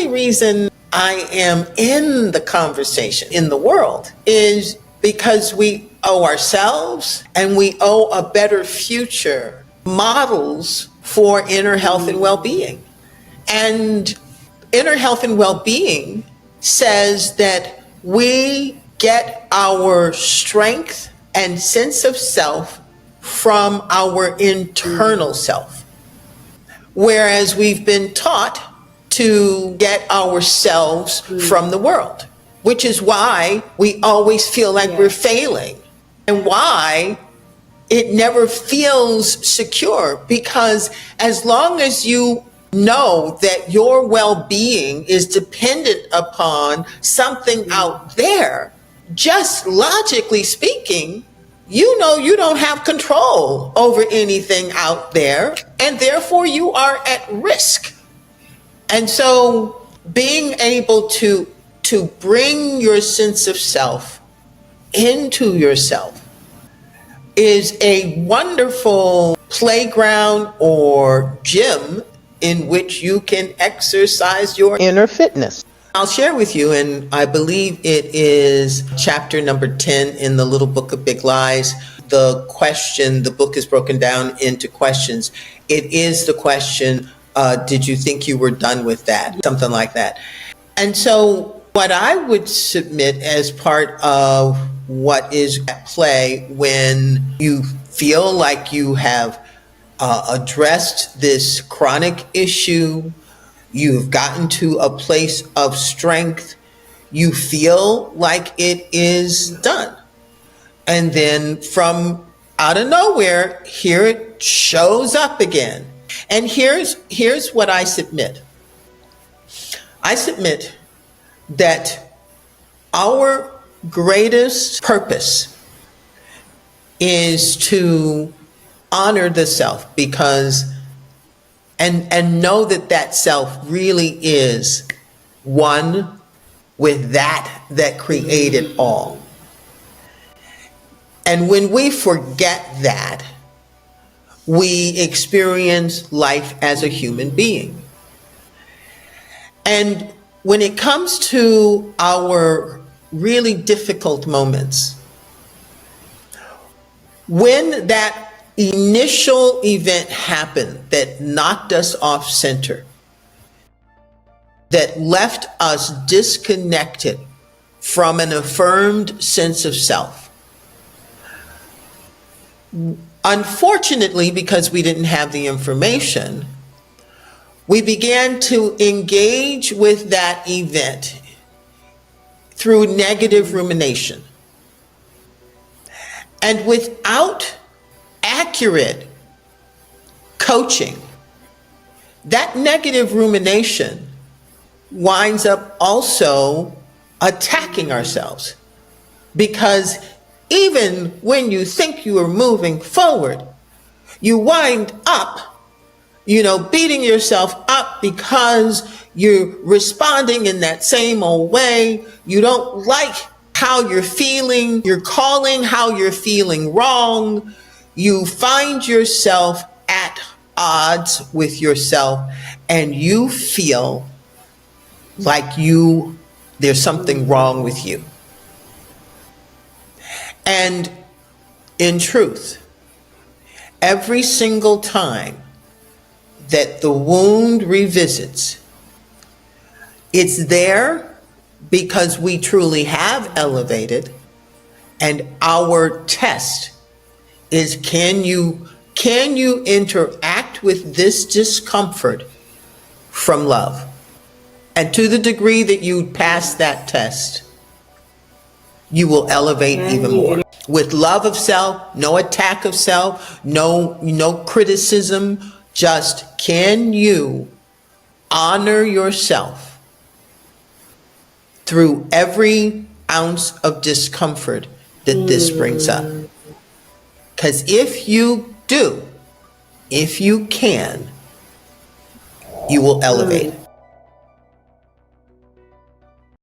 only reason I am in the conversation in the world is because we owe ourselves and we owe a better future models for inner health and well-being. And inner health and well-being says that we get our strength and sense of self from our internal self. Whereas we've been taught to get ourselves from the world, which is why we always feel like we're failing and why it never feels secure. Because as long as you know that your well-being is dependent upon something out there, just logically speaking, you know you don't have control over anything out there, and therefore you are at risk. And so being able to bring your sense of self into yourself is a wonderful playground or gym in which you can exercise your inner fitness. I'll share with you, and I believe it is chapter number 10 in the Little Book of Big Lies. The question, the book is broken down into questions. It is the question, did you think you were done with that? Something like that. And so what I would submit as part of what is at play when you feel like you have addressed this chronic issue, you've gotten to a place of strength, you feel like it is done. And then from out of nowhere, here it shows up again. And here's what I submit. I submit that our greatest purpose is to honor the self, because and know that that self really is one with that created all. And when we forget that, we experience life as a human being. And when it comes to our really difficult moments, when that initial event happened that knocked us off center, that left us disconnected from an affirmed sense of self, unfortunately, because we didn't have the information, we began to engage with that event through negative rumination. And without accurate coaching, that negative rumination winds up also attacking ourselves. Because even when you think you are moving forward, you wind up, beating yourself up because you're responding in that same old way. You don't like how you're feeling. You're calling how you're feeling wrong. You find yourself at odds with yourself, and you feel like there's something wrong with you. And in truth, every single time that the wound revisits, it's there because we truly have elevated, and our test is, can you interact with this discomfort from love? And to the degree that you pass that test, you will elevate even more. With love of self, no attack of self, no criticism, just can you honor yourself through every ounce of discomfort that this brings up? Because if you do, if you can, you will elevate.